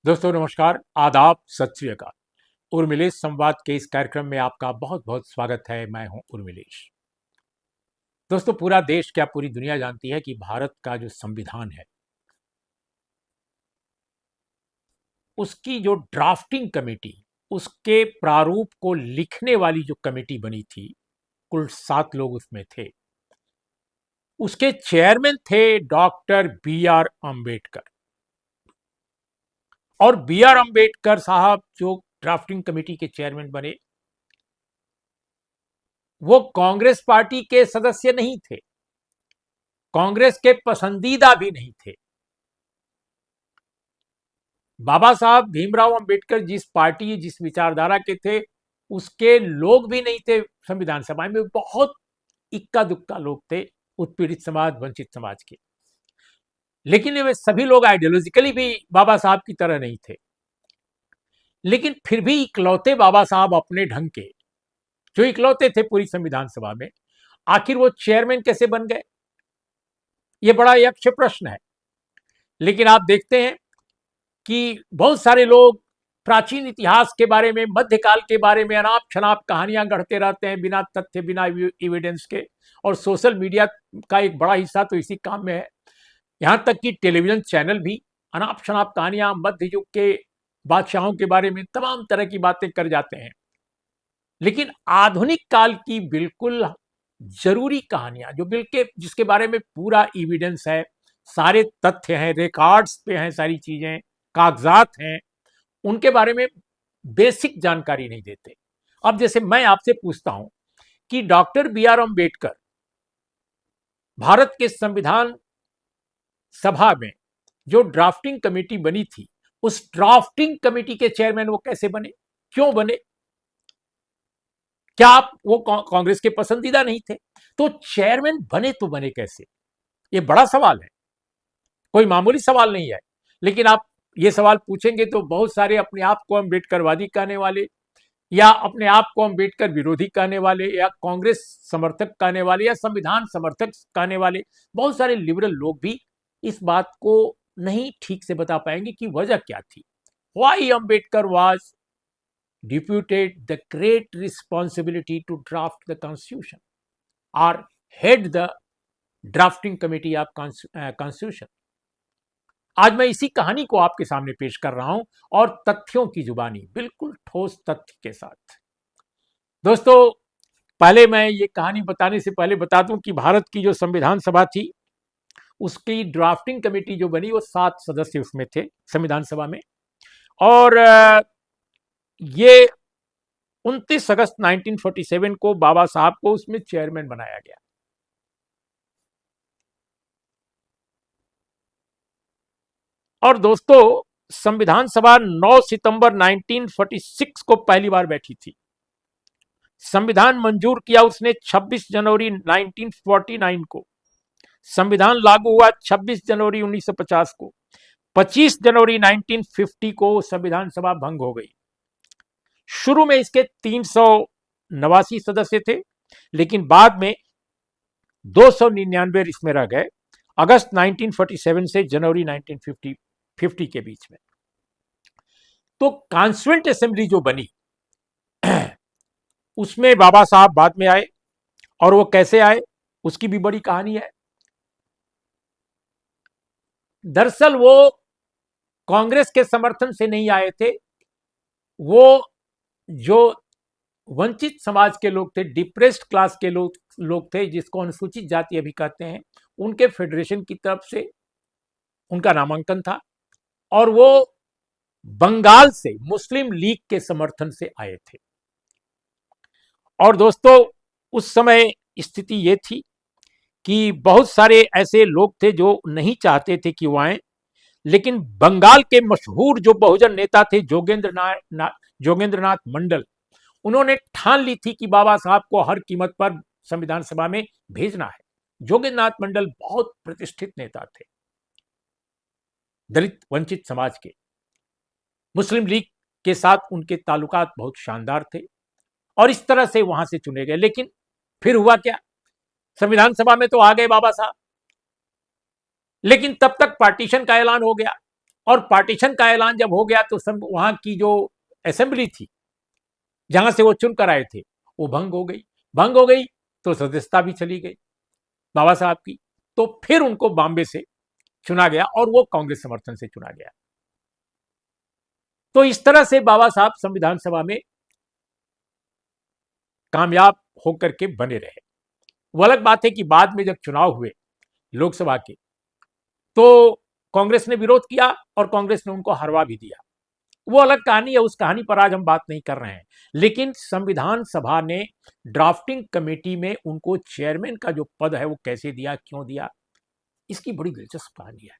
दोस्तों नमस्कार, आदाब, सत श्री अकाल। उर्मिलेश संवाद के इस कार्यक्रम में आपका बहुत बहुत स्वागत है। मैं हूं उर्मिलेश। दोस्तों, पूरा देश क्या पूरी दुनिया जानती है कि भारत का जो संविधान है उसकी जो ड्राफ्टिंग कमेटी, उसके प्रारूप को लिखने वाली जो कमेटी बनी थी, कुल 7 लोग उसमें थे। उसके चेयरमैन थे डॉक्टर बी आर अम्बेडकर। और बी आर अम्बेडकर साहब जो ड्राफ्टिंग कमेटी के चेयरमैन बने, वो कांग्रेस पार्टी के सदस्य नहीं थे, कांग्रेस के पसंदीदा भी नहीं थे। बाबा साहब भीमराव अंबेडकर जिस पार्टी, जिस विचारधारा के थे, उसके लोग भी नहीं थे। संविधान सभा में बहुत इक्का दुक्का लोग थे, उत्पीड़ित समाज, वंचित समाज के। लेकिन वे सभी लोग आइडियोलॉजिकली भी बाबा साहब की तरह नहीं थे। लेकिन फिर भी इकलौते बाबा साहब अपने ढंग के, जो इकलौते थे पूरी संविधान सभा में, आखिर वो चेयरमैन कैसे बन गए, ये बड़ा यक्ष प्रश्न है। लेकिन आप देखते हैं कि बहुत सारे लोग प्राचीन इतिहास के बारे में, मध्यकाल के बारे में अनाप शनाप कहानियां गढ़ते रहते हैं, बिना तथ्य, बिना एविडेंस के। और सोशल मीडिया का एक बड़ा हिस्सा तो इसी काम में है। यहां तक कि टेलीविजन चैनल भी अनाप शनाप कहानियां, मध्य युग के बादशाहों के बारे में तमाम तरह की बातें कर जाते हैं। लेकिन आधुनिक काल की बिल्कुल जरूरी कहानियां, जो बिल्कुल जिसके बारे में पूरा एविडेंस है, सारे तथ्य हैं, रिकॉर्ड्स पे हैं, सारी चीजें कागजात हैं, उनके बारे में बेसिक जानकारी नहीं देते। अब जैसे मैं आपसे पूछता हूं कि doctor B R Ambedkar Bharat के संविधान सभा में जो ड्राफ्टिंग कमेटी बनी थी, उस ड्राफ्टिंग कमेटी के चेयरमैन वो कैसे बने, क्यों बने? क्या आप वो कांग्रेस के पसंदीदा नहीं थे? तो चेयरमैन बने तो बने कैसे, ये बड़ा सवाल है, कोई मामूली सवाल नहीं है। लेकिन आप ये सवाल पूछेंगे तो बहुत सारे अपने आप को अम्बेडकरवादी कहने वाले, या अपने आप को अम्बेडकर विरोधी कहने वाले, या कांग्रेस समर्थक कहने वाले, या संविधान समर्थक कहने वाले बहुत सारे लिबरल लोग भी इस बात को नहीं ठीक से बता पाएंगे कि वजह क्या थी। Why Ambedkar was deputed the great responsibility to draft the constitution or head the drafting committee of constitution। आज मैं इसी कहानी को आपके सामने पेश कर रहा हूं, और तथ्यों की जुबानी, बिल्कुल ठोस तथ्य के साथ। दोस्तों, पहले मैं ये कहानी बताने से पहले बता दूं कि भारत की जो संविधान सभा थी, उसकी ड्राफ्टिंग कमेटी जो बनी, वो 7 सदस्य उसमें थे संविधान सभा में। और ये 29 अगस्त 1947 को बाबा साहब को उसमें चेयरमैन बनाया गया। और दोस्तों, संविधान सभा 9 सितंबर 1946 को पहली बार बैठी थी। संविधान मंजूर किया उसने 26 जनवरी 1949 को। संविधान लागू हुआ 26 जनवरी 1950 को। 25 जनवरी 1950 को संविधान सभा भंग हो गई। शुरू में इसके 389 सदस्य थे, लेकिन बाद में 299 इसमें रह गए, अगस्त 1947 से जनवरी 1950 के बीच में। तो कॉन्स्टिट्यूएंट असेंबली जो बनी, उसमें बाबा साहब बाद में आए। और वो कैसे आए, उसकी भी बड़ी कहानी है। दरअसल वो कांग्रेस के समर्थन से नहीं आए थे। वो जो वंचित समाज के लोग थे, डिप्रेस्ड क्लास के लोग थे, जिसको अनुसूचित जाति अभी कहते हैं, उनके फेडरेशन की तरफ से उनका नामांकन था। और वो बंगाल से मुस्लिम लीग के समर्थन से आए थे। और दोस्तों, उस समय स्थिति ये थी कि बहुत सारे ऐसे लोग थे जो नहीं चाहते थे कि वो आए। लेकिन बंगाल के मशहूर जो बहुजन नेता थे, जोगेंद्र नाथ मंडल, उन्होंने ठान ली थी कि बाबा साहब को हर कीमत पर संविधान सभा में भेजना है। जोगेंद्र नाथ मंडल बहुत प्रतिष्ठित नेता थे, दलित वंचित समाज के। मुस्लिम लीग के साथ उनके ताल्लुकात बहुत शानदार थे, और इस तरह से वहां से चुने गए। लेकिन फिर हुआ क्या, संविधान सभा में तो आ गए बाबा साहब, लेकिन तब तक पार्टीशन का ऐलान हो गया। और पार्टीशन का ऐलान जब हो गया तो सब वहां की जो असेंबली थी जहां से वो चुन कर आए थे वो भंग हो गई तो सदस्यता भी चली गई बाबा साहब की। तो फिर उनको बॉम्बे से चुना गया और वो कांग्रेस समर्थन से चुना गया। तो इस तरह से बाबा साहब संविधान सभा में कामयाब होकर के बने रहे। वो अलग बात है कि बाद में जब चुनाव हुए लोकसभा के तो कांग्रेस ने विरोध किया और कांग्रेस ने उनको हरवा भी दिया। वो अलग कहानी है, उस कहानी पर आज हम बात नहीं कर रहे हैं। लेकिन संविधान सभा ने ड्राफ्टिंग कमेटी में उनको चेयरमैन का जो पद है वो कैसे दिया, क्यों दिया, इसकी बड़ी दिलचस्प कहानी है।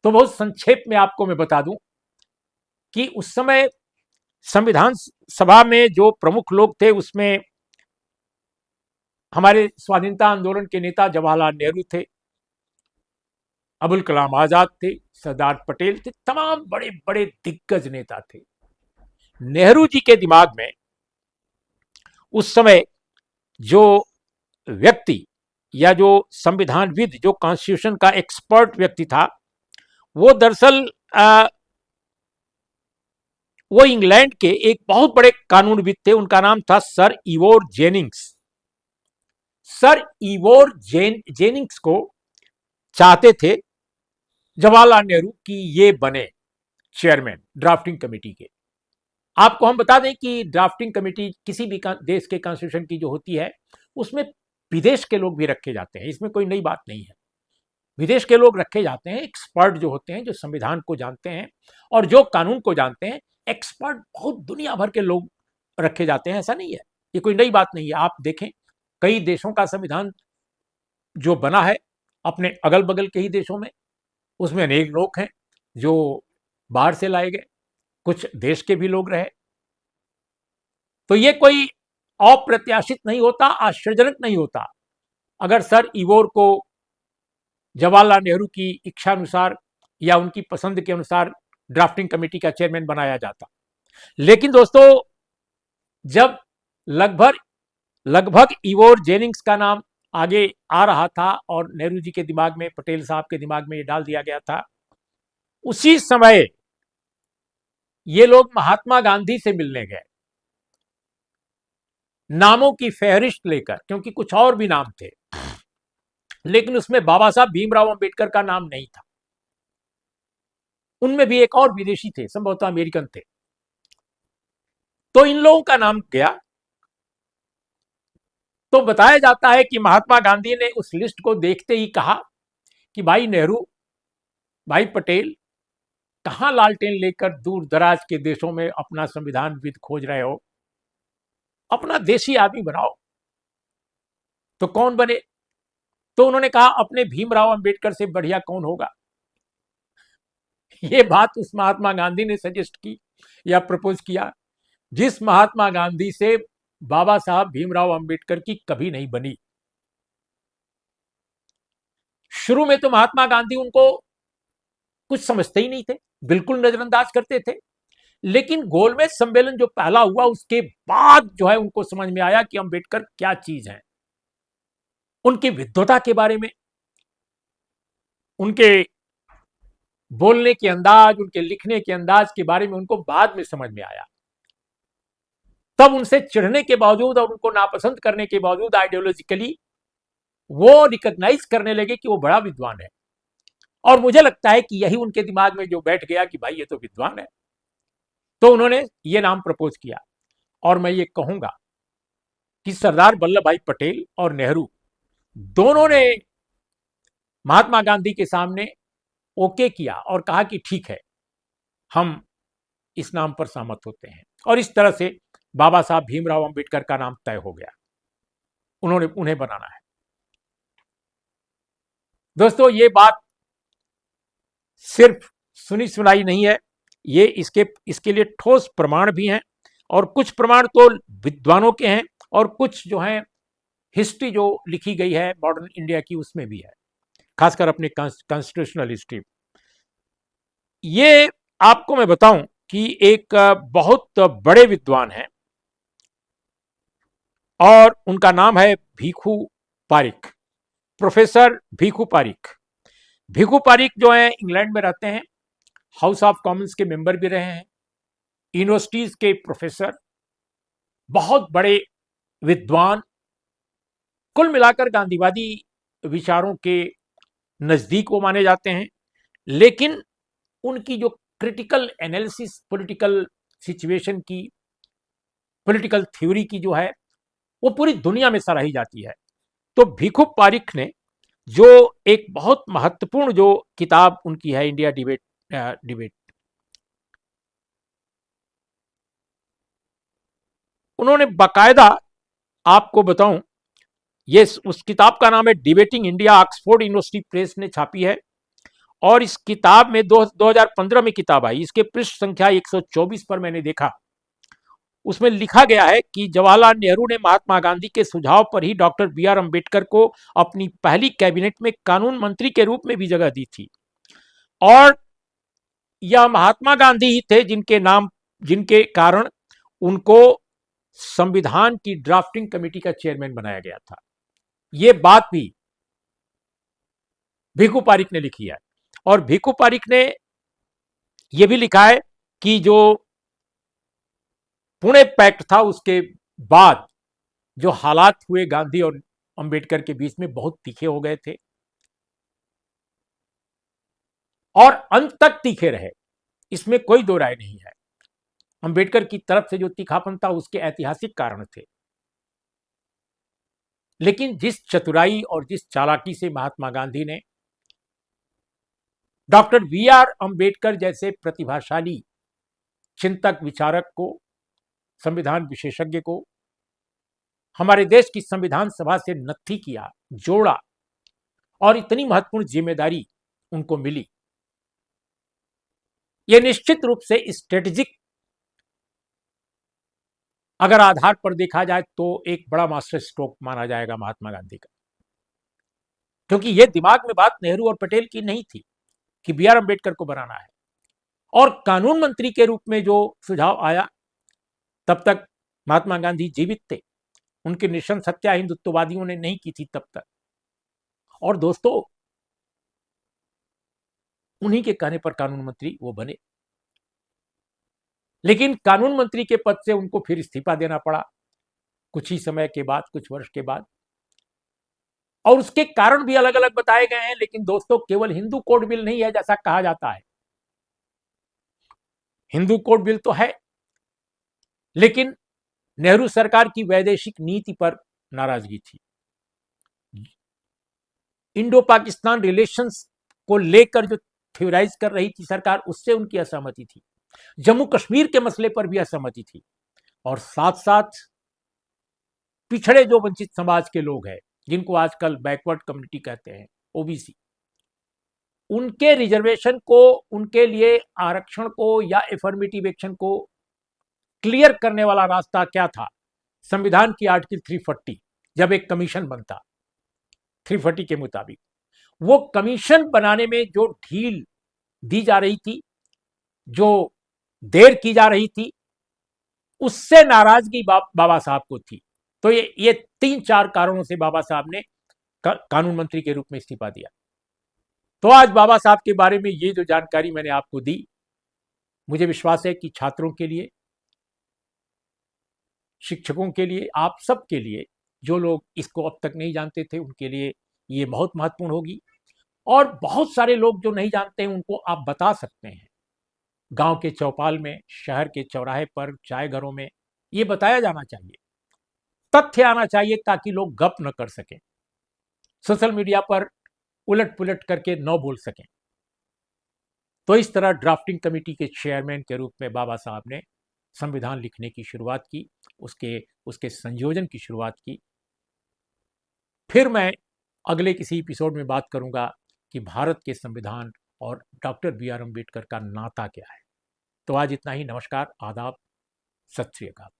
तो बहुत संक्षेप में आपको मैं बता दूं कि उस समय संविधान सभा में जो प्रमुख लोग थे उसमें हमारे स्वाधीनता आंदोलन के नेता जवाहरलाल नेहरू थे, अबुल कलाम आजाद थे, सरदार पटेल थे, तमाम बड़े बड़े दिग्गज नेता थे। नेहरू जी के दिमाग में उस समय जो व्यक्ति या जो संविधानविद, जो कॉन्स्टिट्यूशन का एक्सपर्ट व्यक्ति था, वो दरअसल वो इंग्लैंड के एक बहुत बड़े कानूनविद थे। उनका नाम था sir Ivor Jennings. Sir Ivor Jennings को चाहते थे जवाहरलाल नेहरू कि ये बने चेयरमैन ड्राफ्टिंग कमेटी के। आपको हम बता दें कि ड्राफ्टिंग कमेटी किसी भी देश के कॉन्स्टिट्यूशन की जो होती है उसमें विदेश के लोग भी रखे जाते हैं, इसमें कोई नई बात नहीं है। विदेश के लोग रखे जाते हैं, एक्सपर्ट जो होते हैं, जो संविधान को जानते हैं और जो कानून को जानते हैं। एक्सपर्ट बहुत दुनिया भर के लोग रखे जाते हैं, ऐसा नहीं है, ये कोई नई बात नहीं है। आप देखें कई देशों का संविधान जो बना है अपने अगल बगल के ही देशों में, उसमें अनेक लोग हैं जो बाहर से लाए गए, कुछ देश के भी लोग रहे। तो ये कोई अप्रत्याशित नहीं होता, आश्चर्यजनक नहीं होता अगर सर इवोर को जवाहरलाल नेहरू की इच्छा अनुसार या उनकी पसंद के अनुसार ड्राफ्टिंग कमेटी का चेयरमैन बनाया जाता। लेकिन दोस्तों जब लगभग लगभग इवोर जेनिंग्स का नाम आगे आ रहा था और नेहरू जी के दिमाग में, पटेल साहब के दिमाग में ये डाल दिया गया था, उसी समय ये लोग महात्मा गांधी से मिलने गए नामों की फहरिस्त लेकर, क्योंकि कुछ और भी नाम थे लेकिन उसमें बाबा साहब भीमराव अंबेडकर का नाम नहीं था। उनमें भी एक और विदेशी थे, संभवतः अमेरिकन थे। तो इन लोगों का नाम गया तो बताया जाता है कि महात्मा गांधी ने उस लिस्ट को देखते ही कहा कि भाई नेहरू, भाई पटेल, कहां लालटेन लेकर दूर दराज के देशों में अपना संविधान विद खोज रहे हो, अपना देशी आदमी बनाओ। तो कौन बने? तो उन्होंने कहा अपने भीमराव अंबेडकर से बढ़िया कौन होगा। ये बात उस महात्मा गांधी ने सजेस्ट की या प्रपोज किया जिस महात्मा गांधी से बाबा साहब भीमराव अंबेडकर की कभी नहीं बनी। शुरू में तो महात्मा गांधी उनको कुछ समझते ही नहीं थे, बिल्कुल नजरअंदाज करते थे। लेकिन गोलमेज सम्मेलन जो पहला हुआ उसके बाद जो है उनको समझ में आया कि अंबेडकर क्या चीज है। उनकी विद्वता के बारे में, उनके बोलने के अंदाज, उनके लिखने के अंदाज के बारे में उनको बाद में समझ में आया। तब उनसे चिढ़ने के बावजूद और उनको नापसंद करने के बावजूद आइडियोलॉजिकली वो रिकॉग्नाइज करने लगे कि वो बड़ा विद्वान है। और मुझे लगता है कि यही उनके दिमाग में जो बैठ गया कि भाई ये तो विद्वान है। तो उन्होंने ये नाम प्रपोज किया। और मैं ये कहूंगा कि सरदार वल्लभ भाई पटेल और नेहरू दोनों ने महात्मा गांधी के सामने ओके किया और कहा कि ठीक है, हम इस नाम पर सहमत होते हैं। और इस तरह से बाबा साहब भीमराव अंबेडकर का नाम तय हो गया, उन्हें बनाना है। दोस्तों ये बात सिर्फ सुनी सुनाई नहीं है, ये इसके लिए ठोस प्रमाण भी हैं। और कुछ प्रमाण तो विद्वानों के हैं और कुछ जो हैं हिस्ट्री जो लिखी गई है मॉडर्न इंडिया की उसमें भी है, खासकर अपने कॉन्स्टिट्यूशनल हिस्ट्री। ये आपको मैं बताऊं कि एक बहुत बड़े विद्वान हैं और उनका नाम है भीखू पारिक, प्रोफेसर भीखू पारिक। भीखू पारिक जो है इंग्लैंड में रहते हैं हाउस ऑफ कॉमन्स के मेंबर भी रहे हैं, यूनिवर्सिटीज के प्रोफेसर, बहुत बड़े विद्वान, कुल मिलाकर गांधीवादी विचारों के नजदीक वो माने जाते हैं। लेकिन उनकी जो क्रिटिकल एनालिसिस पॉलिटिकल सिचुएशन की, पॉलिटिकल थ्योरी की जो है, वो पूरी दुनिया में सराही जाती है। तो भिखु पारिख ने जो एक बहुत महत्वपूर्ण जो किताब उनकी है, इंडिया डिबेट, उन्होंने बाकायदा, आपको बताऊं, ये उस किताब का नाम है debating India, Oxford university press ने छापी है। और इस किताब में 2015 में किताब आई, इसके पृष्ठ संख्या 124 पर मैंने देखा, उसमें लिखा गया है कि जवाहरलाल नेहरू ने महात्मा गांधी के सुझाव पर ही डॉक्टर बी आर अम्बेडकर को अपनी पहली कैबिनेट में कानून मंत्री के रूप में भी जगह दी थी। और यह महात्मा गांधी ही थे जिनके कारण उनको संविधान की ड्राफ्टिंग कमेटी का चेयरमैन बनाया गया था। यह बात भी भिखु पारिख ने लिखी है। और भिखु पारिख ने यह भी लिखा है कि जो पुणे पैक्ट था, उसके बाद जो हालात हुए गांधी और अंबेडकर के बीच में, बहुत तीखे हो गए थे और अंत तक तीखे रहे, इसमें कोई दो राय नहीं है। अंबेडकर की तरफ से जो तीखापन था उसके ऐतिहासिक कारण थे, लेकिन जिस चतुराई और जिस चालाकी से महात्मा गांधी ने डॉक्टर बी आर अम्बेडकर जैसे प्रतिभाशाली चिंतक विचारक को, संविधान विशेषज्ञ को हमारे देश की संविधान सभा से नत्थी किया, जोड़ा, और इतनी महत्वपूर्ण जिम्मेदारी उनको मिली, यह निश्चित रूप से स्ट्रेटेजिक अगर आधार पर देखा जाए तो एक बड़ा मास्टर स्ट्रोक माना जाएगा महात्मा गांधी का। क्योंकि यह दिमाग में बात नेहरू और पटेल की नहीं थी कि बी आर अम्बेडकर को बनाना है। और कानून मंत्री के रूप में जो सुझाव आया, तब तक महात्मा गांधी जीवित थे, उनकी निशंस हत्या हिंदुत्ववादियों ने नहीं की थी तब तक। और दोस्तों, उन्हीं के कहने पर कानून मंत्री वो बने, लेकिन कानून मंत्री के पद से उनको फिर इस्तीफा देना पड़ा कुछ ही समय के बाद, कुछ वर्ष के बाद। और उसके कारण भी अलग अलग बताए गए हैं। लेकिन दोस्तों, केवल हिंदू कोड बिल नहीं है जैसा कहा जाता है। हिंदू कोड बिल तो है, लेकिन नेहरू सरकार की वैदेशिक नीति पर नाराजगी थी। इंडो पाकिस्तान रिलेशंस को लेकर जो थ्योराइज कर रही थी सरकार, उससे उनकी असहमति थी। जम्मू कश्मीर के मसले पर भी असहमति थी। और साथ साथ पिछड़े जो वंचित समाज के लोग हैं, जिनको आजकल बैकवर्ड कम्युनिटी कहते हैं, ओबीसी, उनके रिजर्वेशन को, उनके लिए आरक्षण को या एफर्मेटिव एक्शन को क्लियर करने वाला रास्ता क्या था? संविधान की आर्टिकल 340, जब एक कमीशन बनता 340 के मुताबिक, वो कमीशन बनाने में जो ढील दी जा रही थी, जो देर की जा रही थी, उससे नाराजगी बाबा साहब को थी। तो ये 3-4 कारणों से बाबा साहब ने कानून मंत्री के रूप में इस्तीफा दिया। तो आज बाबा साहब के बारे में ये जो जानकारी मैंने आपको दी, मुझे विश्वास है कि छात्रों के लिए, शिक्षकों के लिए, आप सब के लिए, जो लोग इसको अब तक नहीं जानते थे, उनके लिए ये बहुत महत्वपूर्ण होगी। और बहुत सारे लोग जो नहीं जानते हैं, उनको आप बता सकते हैं। गांव के चौपाल में, शहर के चौराहे पर, चाय घरों में ये बताया जाना चाहिए, तथ्य आना चाहिए, ताकि लोग गप न कर सकें, सोशल मीडिया पर उलट पुलट करके न बोल सकें। तो इस तरह ड्राफ्टिंग कमेटी के चेयरमैन के रूप में बाबा साहब ने संविधान लिखने की शुरुआत की, उसके संयोजन की शुरुआत की। फिर मैं अगले किसी एपिसोड में बात करूंगा कि भारत के संविधान और डॉक्टर बी आर अम्बेडकर का नाता क्या है। तो आज इतना ही। नमस्कार, आदाब, सत श्री अकाल।